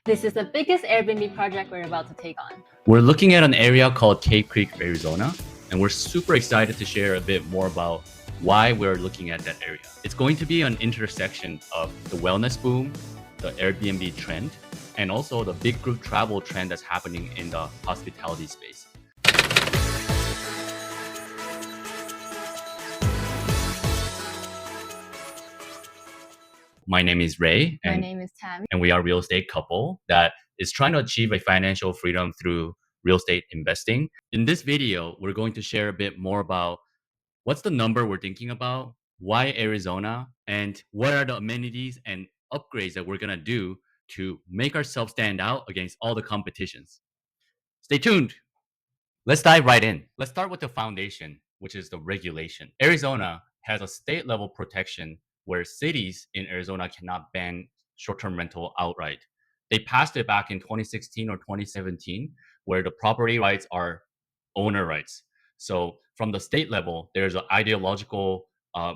This is the biggest Airbnb project we're about to take on. We're looking at an area called Cave Creek, Arizona, and we're super excited to share a bit more about why we're looking at that area. It's going to be an intersection of the wellness boom, the Airbnb trend, and also the big group travel trend that's happening in the hospitality space. My name is Ray, My and name is Tammy. we are a real estate couple that is trying to achieve a financial freedom through real estate investing. In this video, we're going to share a bit more about what's the number we're thinking about, why Arizona, and what are the amenities and upgrades that we're going to do to make ourselves stand out against all the competitions. Stay tuned. Let's dive right in. Let's start with the foundation, which is the regulation. Arizona has a state level protection where cities in Arizona cannot ban short term rental outright. They passed it back in 2016 or 2017, where the property rights are owner rights. So from the state level, there's an ideological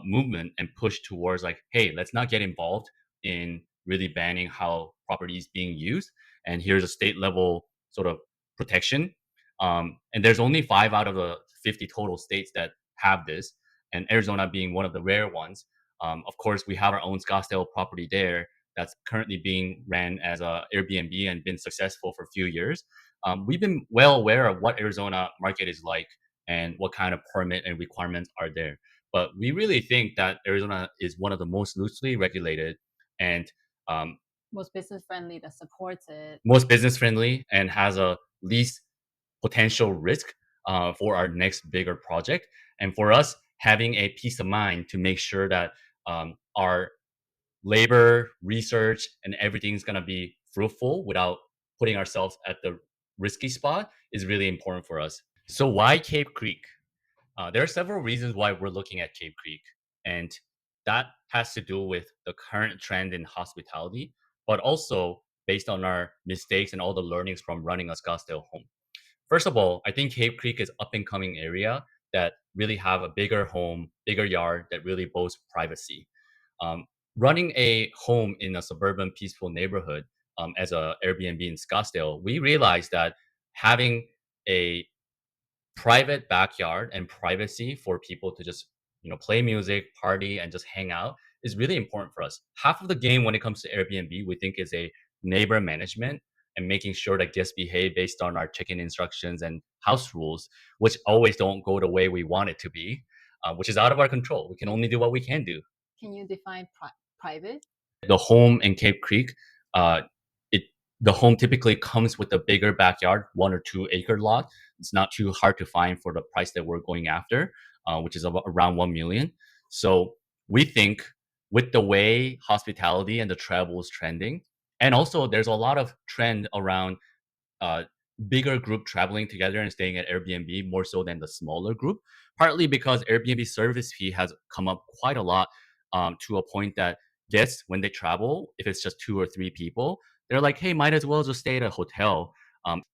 movement and push towards like, hey, let's not get involved in really banning how property is being used. And here's a state level sort of protection, and there's only 5 out of the 50 total states that have this, and Arizona being one of the rare ones. Of course, we have our own Scottsdale property there that's currently being ran as a Airbnb and been successful for a few years. We've been well aware of what Arizona market is like and what kind of permit and requirements are there. But we really think that Arizona is one of the most loosely regulated and um, Most business friendly that supports it. most business friendly and has a least potential risk for our next bigger project. And for us, having a peace of mind to make sure that our labor, research, and everything's going to be fruitful without putting ourselves at the risky spot is really important for us. So, why Cape Creek? There are several reasons why we're looking at Cape Creek, and that has to do with the current trend in hospitality, but also based on our mistakes and all the learnings from running a Scottsdale home. First of all, I think Cave Creek is up and coming area that really have a bigger home, bigger yard that really boasts privacy. Um, Running a home in a suburban, peaceful neighborhood as a Airbnb in Scottsdale, we realized that having a private backyard and privacy for people to just play music, party, and just hang out is really important for us. Half of the game when it comes to Airbnb, we think is a neighbor management and making sure that guests behave based on our check-in instructions and house rules, which always don't go the way we want it to be, which is out of our control. We can only do what we can do. Can you define private? The home in Cape Creek, uh, it the home typically comes with a bigger backyard, 1 or 2 acre lot. It's not too hard to find for the price that we're going after, which is about around 1 million. So we think with the way hospitality and the travel is trending, and also there's a lot of trend around uh, bigger group traveling together and staying at Airbnb more so than the smaller group. Partly because Airbnb service fee has come up quite a lot, to a point that guests, when they travel, if it's just 2 or 3 people, they're like, hey, might as well just stay at a hotel.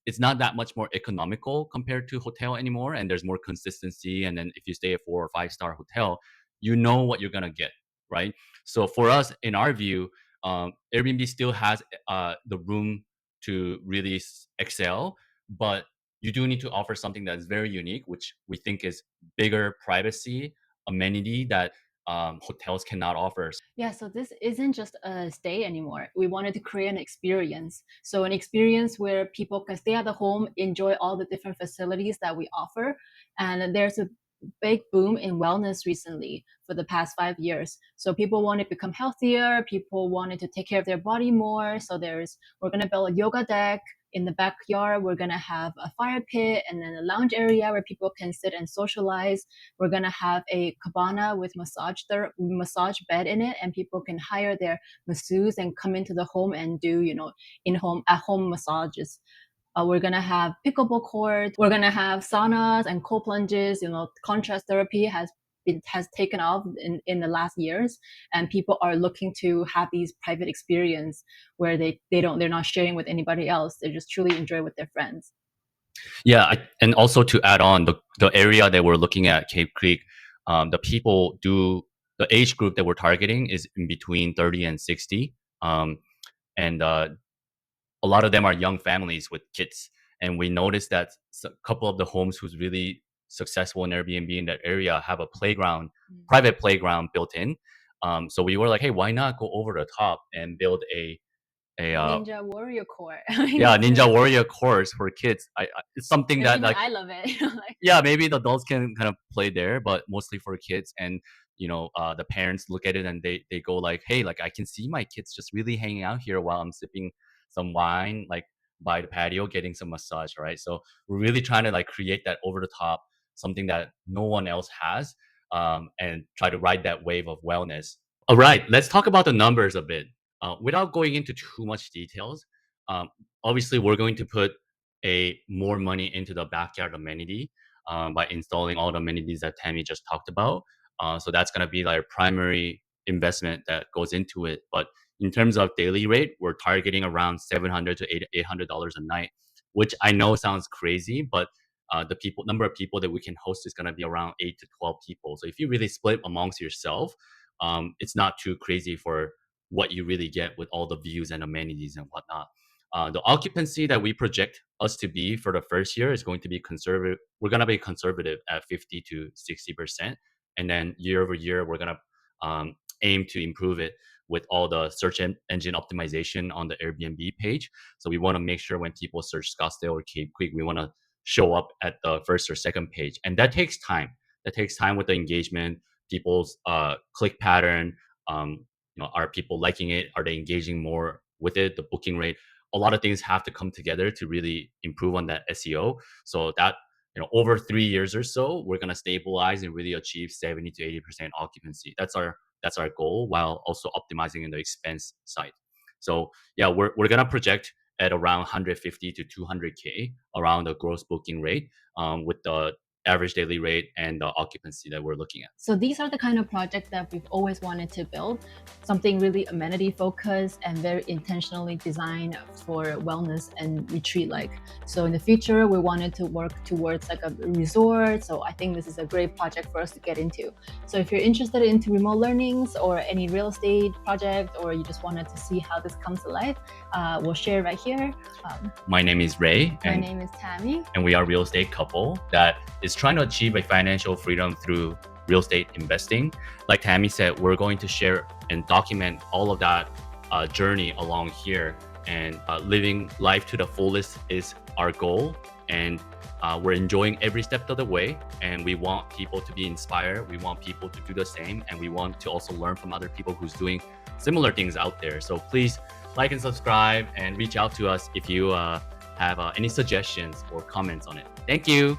It's not that much more economical compared to hotel anymore, and there's more consistency. And then if you stay at 4 or 5 star hotel, you know what you're gonna get, right? So for us, in our view, Airbnb still has the room to really excel, but you do need to offer something that is very unique, which we think is bigger privacy amenity that hotels cannot offer. Yeah, so this isn't just a stay anymore. We wanted to create an experience. So, an experience where people can stay at the home, enjoy all the different facilities that we offer. And there's a big boom in wellness recently for the past 5 years. So, people want to become healthier, people wanted to take care of their body more. So, we're going to build a yoga deck. In the backyard, we're going to have a fire pit and then a lounge area where people can sit and socialize. We're gonna have a cabana with massage bed in it, and people can hire their masseuse and come into the home and do in home at home massages. We're gonna have pickleball courts. We're gonna have saunas and cold plunges. Contrast therapy has taken off in the last years, and people are looking to have these private experience where they're not sharing with anybody else. They just truly enjoy with their friends. Yeah, and also to add on the area that we're looking at, Cape Creek, the age group that we're targeting is in between 30 and 60, and a lot of them are young families with kids, and we noticed that a couple of the homes who's really successful in Airbnb in that area have a playground, Mm. private playground built in. So we were like, hey, why not go over the top and build a Ninja Warrior Core. I think yeah, that's really Ninja cool. Warrior course for kids. It's something And that even like I love it. Like, yeah, maybe the adults can kind of play there, but mostly for kids. And the parents look at it and they go like, hey, like I can see my kids just really hanging out here while I'm sipping some wine, like by the patio, getting some massage, right? So we're really trying to like create that over the top, something that no one else has, and try to ride that wave of wellness. All right, let's talk about the numbers a bit. Without going into too much details, um, obviously we're going to put a more money into the backyard amenity by installing all the amenities that Tammy just talked about. So that's going to be like primary investment that goes into it. But in terms of daily rate, we're targeting around $700 to $800 a night, which I know sounds crazy, but the number of people that we can host is going to be around 8 to 12 people. So if you really split amongst yourself, it's not too crazy for what you really get with all the views and amenities and whatnot. The occupancy that we project us to be for the first year is going to be conservative. We're going to be conservative at 50 to 60%. And then year over year, we're going to aim to improve it with all the search engine optimization on the Airbnb page. So we want to make sure when people search Scottsdale or Cape Creek, we want to show up at the first or second page. And that takes time. That takes time with the engagement, people's click pattern. Are people liking it? Are they engaging more with it? The booking rate, a lot of things have to come together to really improve on that SEO. So that over 3 years or so, we're gonna stabilize and really achieve 70 to 80% occupancy. That's our goal, while also optimizing in the expense side. So yeah, we're gonna project at around 150 to 200K around the gross booking rate, with the average daily rate and the occupancy that we're looking at. so these are the kind of projects that we've always wanted to build, something really amenity focused and very intentionally designed for wellness and retreat like. So in the future, we wanted to work towards like a resort. So I think this is a great project for us to get into. So if you're interested into remote learnings or any real estate project, or you just wanted to see how this comes to life, we'll share right here. My name is Ray, My name is Tammy. and we are a real estate couple that is trying to achieve a financial freedom through real estate investing. Like Tammy said, we're going to share and document all of that journey along here, and living life to the fullest is our goal. And we're enjoying every step of the way, and we want people to be inspired. We want people to do the same, and we want to also learn from other people who's doing similar things out there. So please like and subscribe and reach out to us if you have any suggestions or comments on it. Thank you.